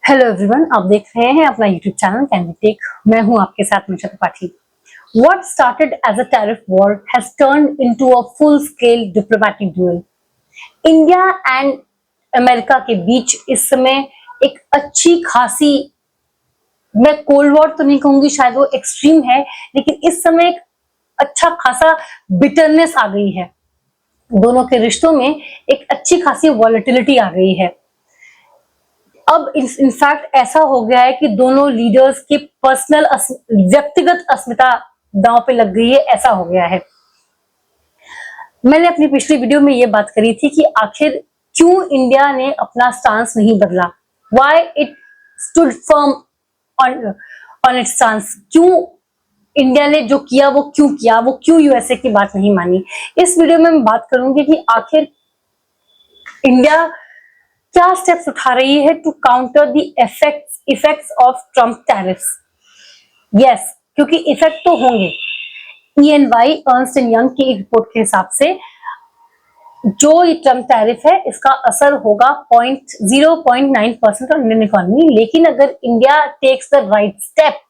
Hello everyone, आप देख रहे हैं अपना YouTube channel can we take. मैं हूं आपके साथ Nisha Tripathi. What started as a tariff war has turned into a full-scale diplomatic duel. India and America के बीच इस समय एक अच्छी खासी, मैं कोल्ड वॉर तो नहीं कहूंगी, शायद वो एक्सट्रीम है, लेकिन इस समय एक अच्छा खासा बिटरनेस आ गई है। दोनों के रिश्तों में एक अच्छी खासी वॉलेटिलिटी आ गई है। अब इनफैक्ट ऐसा हो गया है कि दोनों लीडर्स की पर्सनल व्यक्तिगत अस्मिता दांव पे लग गई है, ऐसा हो गया है। मैंने अपनी पिछली वीडियो में ये बात करी थी कि आखिर क्यों इंडिया ने अपना स्टांस नहीं बदला, why it stood firm on it's stance. क्यों इंडिया ने जो किया वो क्यों यूएसए की बात नहीं मानी। इस वीडियो में मैं बात करूंगी कि आखिर इंडिया क्या स्टेप्स उठा रही है to counter the effects of Trump tariffs. Yes, क्योंकि इफेक्ट तो होंगे। EY अर्नस्ट एंड यंग की रिपोर्ट के हिसाब से जो ये ट्रम्प टैरिफ है इसका असर होगा 0.9% ऑन इंडियन इकोनॉमी। लेकिन अगर India takes the right step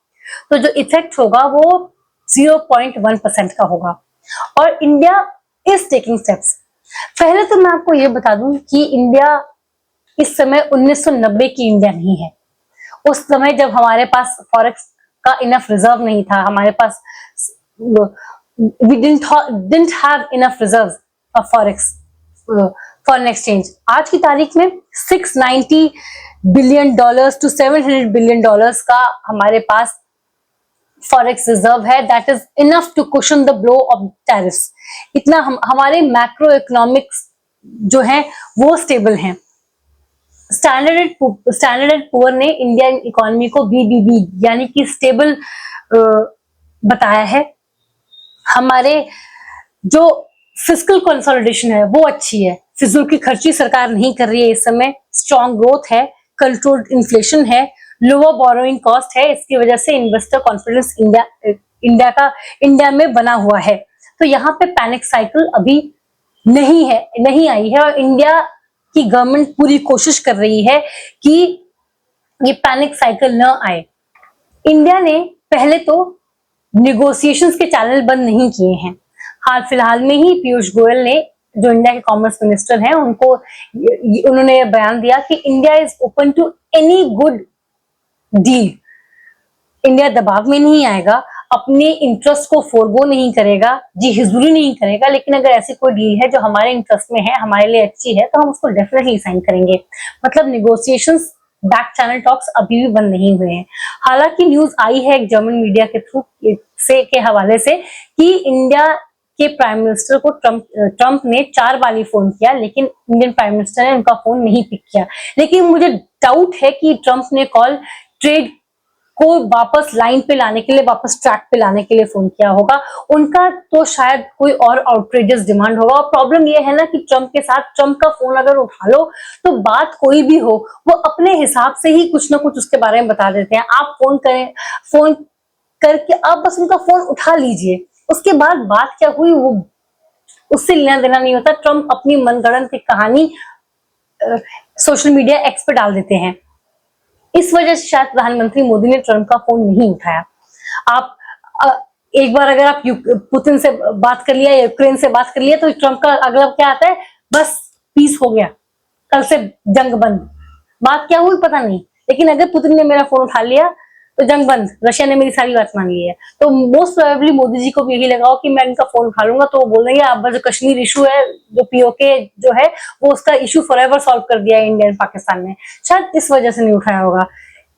तो जो इफेक्ट होगा वो 0.1% का होगा। और इंडिया इज टेकिंग स्टेप्स। पहले तो मैं आपको ये बता दूं कि इंडिया इस समय 1990 की इंडिया नहीं है। उस समय जब हमारे पास फॉरेक्स का इनफ रिजर्व नहीं था, हमारे पास we didn't have enough reserves of forex foreign exchange। आज की तारीख में $690 बिलियन टू $700 बिलियन का हमारे पास फॉरेक्स रिजर्व है। That is enough to cushion the blow of tariffs. इतना हमारे मैक्रो इकोनॉमिक्स जो है वो स्टेबल हैं। स्टैंडर्ड एंड पुअर ने इंडियन इकोनॉमी को BBB यानी कि स्टेबल बताया है। हमारे जो फिस्कल कंसोलिडेशन है वो अच्छी है, फिजूल की खर्ची सरकार नहीं कर रही है इस समय। स्ट्रॉन्ग ग्रोथ है, कंट्रोल्ड इन्फ्लेशन है, लोअर बोरोइंग कॉस्ट है। इसकी वजह से इन्वेस्टर कॉन्फिडेंस इंडिया में बना हुआ है। तो यहाँ पे पैनिक साइकिल अभी नहीं आई है और इंडिया की गवर्नमेंट पूरी कोशिश कर रही है कि ये पैनिक साइकिल न आए। इंडिया ने पहले तो निगोशिएशंस के चैनल बंद नहीं किए हैं। हाल फिलहाल में ही पीयूष गोयल ने, जो इंडिया के कॉमर्स मिनिस्टर हैं, उन्होंने बयान दिया कि India is open to any good deal. India दबाव में नहीं आएगा, अपने इंटरेस्ट को फोरगो नहीं करेगा, जी हिजूरी नहीं करेगा, लेकिन अगर ऐसी कोई डील है जो हमारे इंटरेस्ट में है, हमारे लिए अच्छी है, तो हम उसको डेफिनेटली साइन करेंगे। मतलब निगोशिएशंस, बैक चैनल टॉक्स अभी भी बंद नहीं हुए हैं। हालांकि न्यूज आई है एक जर्मन मीडिया के थ्रू के हवाले से कि इंडिया के प्राइम मिनिस्टर को ट्रम्प ने 4 बार फोन किया, लेकिन इंडियन प्राइम मिनिस्टर ने उनका फोन नहीं पिक किया। लेकिन मुझे डाउट है कि ट्रम्प ने कॉल ट्रेड को वापस लाइन पे लाने के लिए, वापस ट्रैक पे लाने के लिए फोन किया होगा। उनका तो शायद कोई और आउटरेजियस डिमांड होगा। और प्रॉब्लम ये है ना कि ट्रम्प का फोन अगर उठा लो तो बात कोई भी हो, वो अपने हिसाब से ही कुछ ना कुछ उसके बारे में बता देते हैं। आप फोन करके आप बस उनका फोन उठा लीजिए, उसके बाद बात क्या हुई वो उससे लेना देना नहीं होता। ट्रम्प अपनी मनगढ़ंत की कहानी सोशल मीडिया एक्स पे डाल देते हैं। इस वजह से शायद प्रधानमंत्री मोदी ने ट्रम्प का फोन नहीं उठाया। आप एक बार अगर आप पुतिन से बात कर लिया, यूक्रेन से बात कर लिया, तो ट्रम्प का अगला क्या आता है, बस पीस हो गया, कल से जंग बंद। बात क्या हुई पता नहीं, लेकिन अगर पुतिन ने मेरा फोन उठा लिया तो जंग बंद, रशिया ने मेरी सारी बात मान ली है। तो मोस्ट प्रोबेबली मोदी जी को भी यही लगा कि मैं इनका फोन उठा लूंगा तो वो बोल देंगे आप जो कश्मीर इशू है, जो POK जो है, वो उसका इशू फॉरएवर सॉल्व कर दिया है इंडिया एंड पाकिस्तान ने। शायद इस वजह से नहीं उठाया होगा।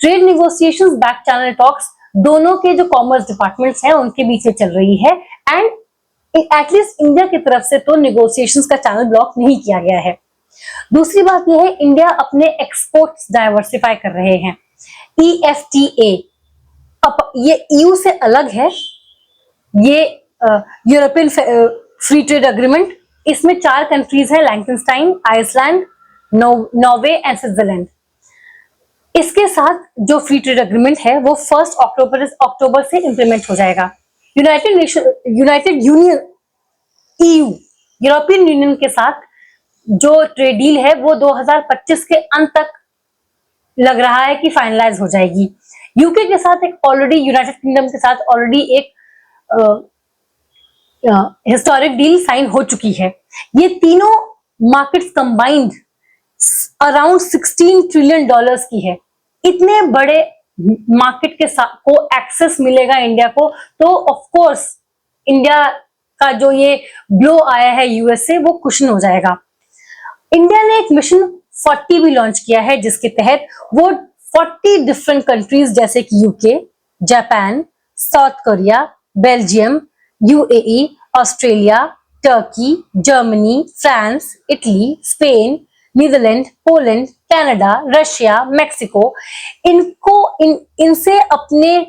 Trade negotiations, back channel talks, दोनों के जो कॉमर्स डिपार्टमेंट्स हैं उनके बीच चल रही है। एंड एटलीस्ट इंडिया की तरफ से तो निगोशिएशंस का चैनल ब्लॉक नहीं किया गया है। दूसरी बात यह है, इंडिया अपने एक्सपोर्ट्स डाइवर्सिफाई कर रहे हैं। EFTA ये EU से अलग है, ये यूरोपियन फ्री ट्रेड एग्रीमेंट। इसमें 4 कंट्रीज हैं, लिechtenstein, आइसलैंड, नॉर्वे एंड स्विट्जरलैंड। इसके साथ जो फ्री ट्रेड एग्रीमेंट है वो 1 अक्टूबर से इंप्लीमेंट हो जाएगा। United union EU European union के साथ जो ट्रेड डील है वो 2025 के अंत तक लग रहा है कि फाइनलाइज हो जाएगी। यूके के साथ एक ऑलरेडी, यूनाइटेड किंगडम के साथ ऑलरेडी एक हिस्टोरिक डील साइन हो चुकी है। ये तीनों markets combined around 16 trillion dollars की है। इतने बड़े मार्केट के साथ को एक्सेस मिलेगा इंडिया को, तो ऑफ कोर्स इंडिया का जो ये ब्लो आया है यूएस से, वो कुशन हो जाएगा। इंडिया ने एक मिशन 40 भी लॉन्च किया है, जिसके तहत वो 40 डिफरेंट कंट्रीज जैसे कि UK, Japan, South Korea, Belgium, UAE, Australia, Turkey, Germany, France, Italy, Spain, Netherland, Poland, Canada, Russia, Mexico, इनसे अपने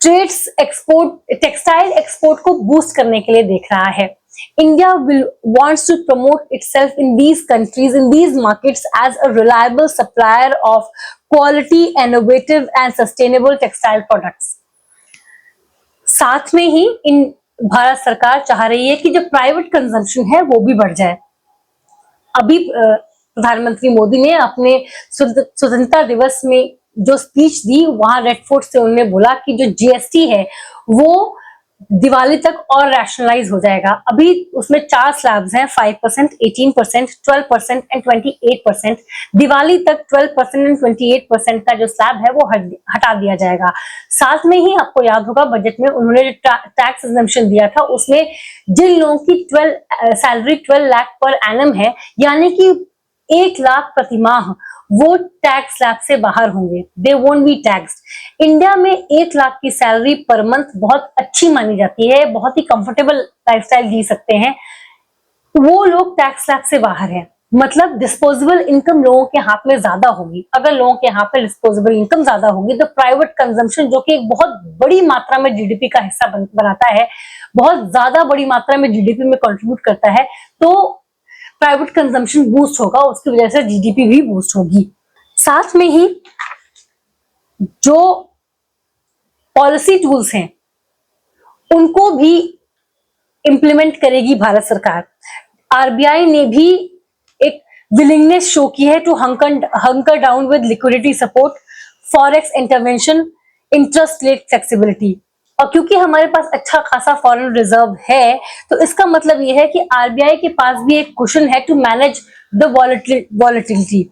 ट्रेड्स एक्सपोर्ट, टेक्सटाइल एक्सपोर्ट को बूस्ट करने के लिए देख रहा है। India wants to promote itself in these countries, in these markets, as a reliable supplier of quality, innovative and sustainable textile products. साथ में ही भारत सरकार चाह रही है कि जो प्राइवेट कंजम्पशन है वो भी बढ़ जाए। अभी प्रधानमंत्री मोदी ने अपने स्वतंत्रता दिवस में जो स्पीच दी, वहां रेड फोर्ट से उन्होंने बोला कि जो जीएसटी है वो दिवाली तक और रैशनलाइज हो जाएगा। अभी उसमें 4 स्लैब्स हैं, 5%, 18%, 12% एंड 28%। दिवाली तक 12% एंड 28% का जो स्लैब है वो हटा दिया जाएगा। साथ में ही आपको याद होगा बजट में उन्होंने जो टैक्स एग्जम्पशन दिया था, उसमें जिन लोगों की सैलरी 12 लाख पर एनम है, यानी कि 1 लाख प्रति माह, वो टैक्स स्लैब से बाहर होंगे। They won't be taxed. India में 1 लाख की सैलरी पर मंथ बहुत अच्छी मानी जाती है, बहुत ही कंफर्टेबल लाइफस्टाइल जी सकते हैं। वो लोग टैक्स स्लैब से बाहर हैं, मतलब डिस्पोजेबल इनकम लोगों के हाथ में ज्यादा होगी। अगर लोगों के हाथ में डिस्पोजेबल इनकम ज्यादा होगी तो प्राइवेट कंजम्पशन, जो कि एक बहुत बड़ी मात्रा में जीडीपी का हिस्सा बनाता है, बहुत ज्यादा बड़ी मात्रा में जीडीपी में कंट्रीब्यूट करता है, तो प्राइवेट कंजम्पशन बूस्ट होगा, उसकी वजह से जीडीपी भी बूस्ट होगी। साथ में ही जो पॉलिसी टूल्स हैं उनको भी इंप्लीमेंट करेगी भारत सरकार। आरबीआई ने भी एक विलिंगनेस शो की है to hunker down with liquidity support, forex intervention, interest rate flexibility. और क्योंकि हमारे पास अच्छा खासा फॉरेन रिजर्व है, तो इसका मतलब यह है कि आरबीआई के पास भी एक कुशन है टू मैनेज द वॉलेटिलिटी।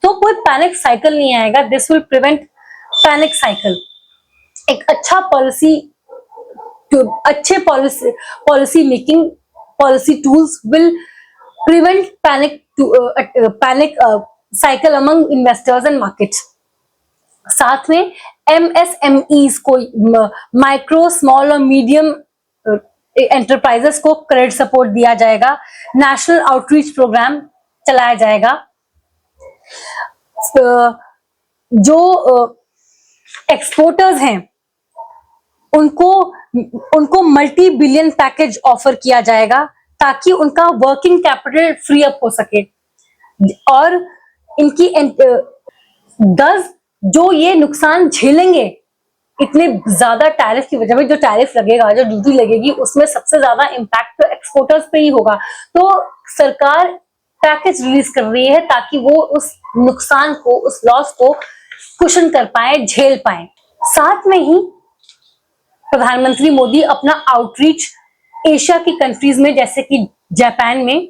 तो कोई पैनिक साइकिल नहीं आएगा। This will prevent panic cycle. एक अच्छा अच्छे policy making, policy tools will prevent panic cycle among investors and markets. साथ में एमएसएमईज को, माइक्रो, स्मॉल और मीडियम एंटरप्राइजेस को क्रेडिट सपोर्ट दिया जाएगा। नेशनल आउटरीच प्रोग्राम चलाया जाएगा। जो एक्सपोर्टर्स हैं उनको मल्टी बिलियन पैकेज ऑफर किया जाएगा, ताकि उनका वर्किंग कैपिटल फ्री अप हो सके। और इनकी 10 जो ये नुकसान झेलेंगे इतने ज्यादा टैरिफ की वजह में, जो टैरिफ लगेगा, जो ड्यूटी लगेगी, उसमें सबसे ज्यादा इम्पैक्ट तो एक्सपोर्टर्स पे ही होगा। तो सरकार पैकेज रिलीज कर रही है ताकि वो उस नुकसान को, उस लॉस को कुशन कर पाए, झेल पाए। साथ में ही प्रधानमंत्री मोदी अपना आउटरीच एशिया की कंट्रीज में, जैसे कि जापान में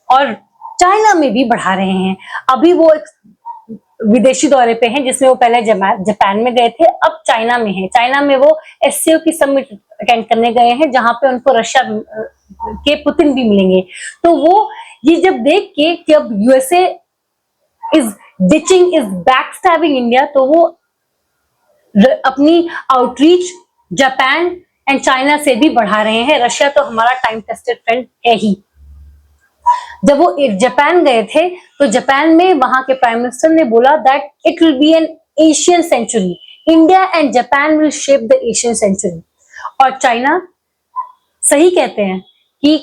और चाइना में भी बढ़ा रहे हैं। अभी वो विदेशी दौरे पे हैं, जिसमें वो पहले जापान में गए थे, अब चाइना में है। चाइना में वो एससीओ की समिट अटेंड करने गए हैं, जहां पे उनको रशिया के पुतिन भी मिलेंगे। तो वो ये जब देख के कि अब यूएसए इज बैकस्टैबिंग इंडिया, तो वो अपनी आउटरीच जापान एंड चाइना से भी बढ़ा रहे हैं। रशिया तो हमारा टाइम टेस्टेड फ्रेंड है ही। जब वो जापान गए थे, तो जापान में वहां के प्राइम मिनिस्टर ने बोला that it will be an Asian century, India and Japan will shape the Asian century. और चाइना सही कहते हैं कि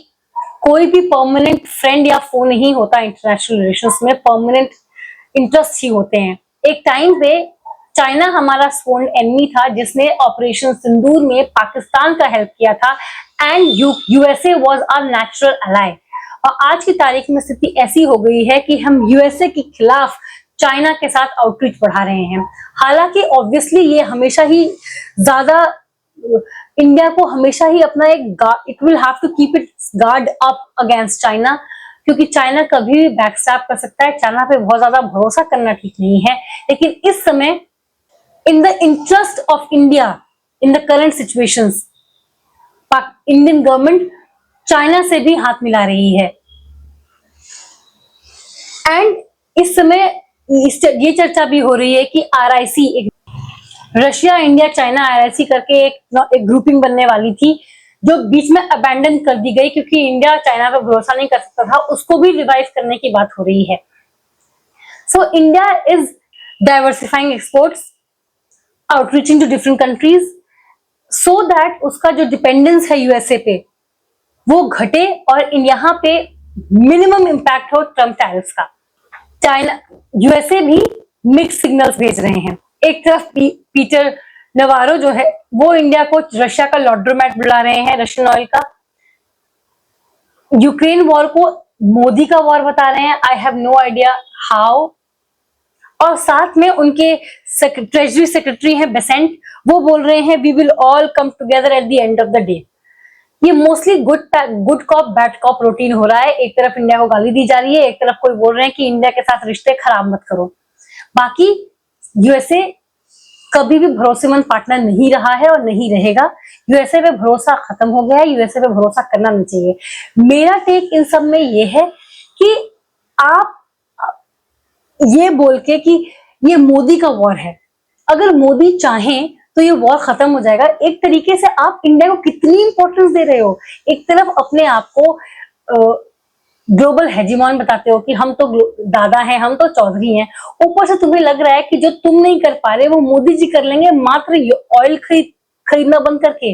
कोई भी परमानेंट फ्रेंड या फो नहीं होता इंटरनेशनल रिलेशंस में, परमानेंट इंटरेस्ट ही होते हैं। एक टाइम पे चाइना हमारा स्वर्न एनिमी था, जिसने ऑपरेशन सिंदूर में पाकिस्तान का हेल्प किया था, and USA was our natural ally. और आज की तारीख में स्थिति ऐसी हो गई है कि हम यूएसए के खिलाफ चाइना के साथ आउटरीच बढ़ा रहे हैं। हालांकि ऑब्वियसली ये हमेशा ही ज्यादा इंडिया को हमेशा ही अपना एक it will have to keep it guard up against China, क्योंकि चाइना कभी भी बैकस्टैप कर सकता है। चाइना पे बहुत ज्यादा भरोसा करना ठीक नहीं है। लेकिन इस समय in the interest of India in the current situations, Indian government China से भी हाथ मिला रही है। एंड इस समय ये चर्चा भी हो रही है कि RIC, Russia India China RIC करके एक ग्रुपिंग बनने वाली थी, जो बीच में अबैंडन कर दी गई क्योंकि इंडिया चाइना पर भरोसा नहीं कर सकता था। उसको भी रिवाइव करने की बात हो रही है। So India is diversifying exports, outreaching to different countries, so that उसका जो डिपेंडेंस है USA पे वो घटे और यहाँ पे मिनिमम इम्पैक्ट हो ट्रम्प टैरिफ्स का। चाइना USA भी मिक्स सिग्नल्स भेज रहे हैं। एक तरफ पीटर नवारो जो है वो इंडिया को रशिया का लॉन्ड्रोमैट बुला रहे हैं, रशियन ऑयल का। यूक्रेन वॉर को मोदी का वॉर बता रहे हैं, I have no idea how. और साथ में उनके ट्रेजरी सेक्रेटरी हैं बेसेंट, वो बोल रहे हैं we will all come together at the end of the day. ये mostly good cop bad cop routine हो रहा है। एक तरफ इंडिया को गाली दी जा रही है, एक तरफ कोई बोल रहे हैं कि इंडिया के साथ रिश्ते खराब मत करो। बाकी USA कभी भी भरोसेमंद पार्टनर नहीं रहा है और नहीं रहेगा। USA पे भरोसा खत्म हो गया है, USA पे भरोसा करना नहीं चाहिए। मेरा टेक इन सब में ये है कि आप ये बोल के कि ये मोदी का वॉर है, अगर मोदी चाहें तो ये वॉर खत्म हो जाएगा। एक तरीके से आप इंडिया को कितनी इंपॉर्टेंस दे रहे हो। एक तरफ अपने आप को ग्लोबल हेजिमॉन बताते हो कि हम तो दादा हैं, हम तो चौधरी हैं, ऊपर से तुम्हें लग रहा है कि जो तुम नहीं कर पा रहे वो मोदी जी कर लेंगे मात्र ऑयल खरीदना बंद करके।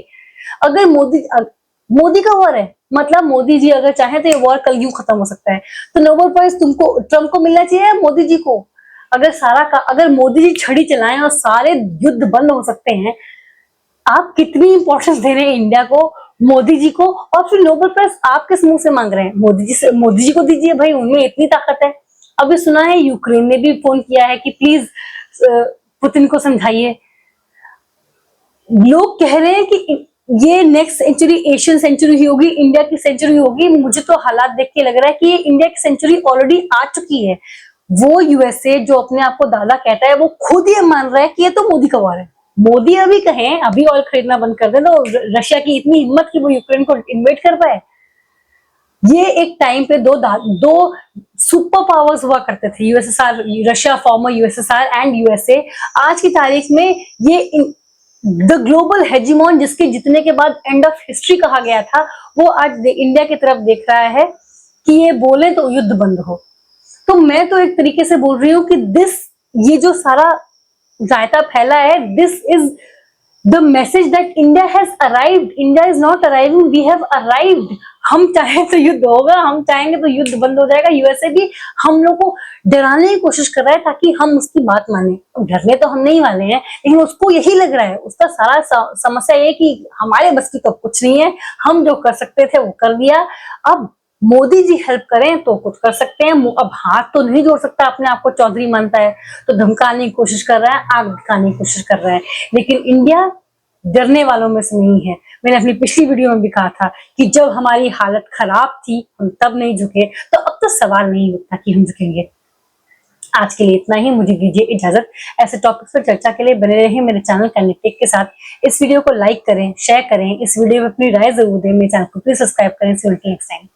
अगर मोदी का वॉर है, मतलब मोदी जी अगर चाहे तो ये वॉर कल यूं खत्म हो सकता है। तो नोबेल प्राइज तुमको ट्रम्प को मिलना चाहिए या मोदी जी को? अगर मोदी जी छड़ी चलाएं और सारे युद्ध बंद हो सकते हैं, आप कितनी इंपॉर्टेंस दे रहे हैं इंडिया को, मोदी जी को, और फिर नोबेल प्राइज आप किस मुंह से मांग रहे हैं? मोदी जी को दीजिए भाई, उनमें इतनी ताकत है। अभी सुना है यूक्रेन ने भी फोन किया है कि प्लीज पुतिन को समझाइए। लोग कह रहे हैं कि ये नेक्स्ट सेंचुरी एशियन सेंचुरी ही होगी, इंडिया की सेंचुरी होगी। मुझे तो हालात देख के लग रहा है कि ये इंडिया की सेंचुरी ऑलरेडी आ चुकी है। वो USA जो अपने आप को दादा कहता है, वो खुद ये मान रहा है कि ये तो मोदी का वार है। मोदी अभी कहें अभी ऑयल खरीदना बंद कर दे तो रशिया की इतनी हिम्मत कि वो यूक्रेन को इन्वेट कर पाए। ये एक टाइम पे दो सुपर पावर्स हुआ करते थे, USSR, Russia farmer USSR and USA। आज की तारीख में ये द ग्लोबल हेजिमॉन, जिसके जितने के बाद एंड ऑफ हिस्ट्री कहा गया था, वो आज इंडिया की तरफ देख रहा है कि ये बोले तो युद्ध बंद हो। तो मैं तो एक तरीके से बोल रही हूँ कि ये जो सारा जायता फैला है, this is the message that India has arrived. India is not arriving, we have arrived. हम चाहें तो युद्ध होगा, हम चाहेंगे तो युद्ध बंद हो जाएगा। USA भी हम लोग को डराने की कोशिश कर रहा है ताकि हम उसकी बात माने। डरने तो हम नहीं वाले हैं, लेकिन उसको यही लग रहा है, उसका सारा समस्या ये कि हमारे बस की तो कुछ नहीं है, हम जो कर सकते थे वो कर दिया। अब मोदी जी हेल्प करें तो कुछ कर सकते हैं। अब हाथ तो नहीं जोड़ सकता, अपने आप को चौधरी मानता है तो धमकाने की कोशिश कर रहा है, आग दिखाने की कोशिश कर रहा है। लेकिन इंडिया डरने वालों में से नहीं है। मैंने अपनी पिछली वीडियो में भी कहा था कि जब हमारी हालत खराब थी हम तब नहीं झुके, तो अब तो सवाल नहीं उठता कि हम झुकेंगे। आज के लिए इतना ही, मुझे दीजिए इजाजत। ऐसे टॉपिक्स पर चर्चा के लिए बने रहे मेरे चैनल कनेक्टेड के साथ। इस वीडियो को लाइक करें, शेयर करें, इस वीडियो में अपनी राय जरूर दें। मेरे चैनल को प्लीज सब्सक्राइब करें। सी यू नेक्स्ट टाइम।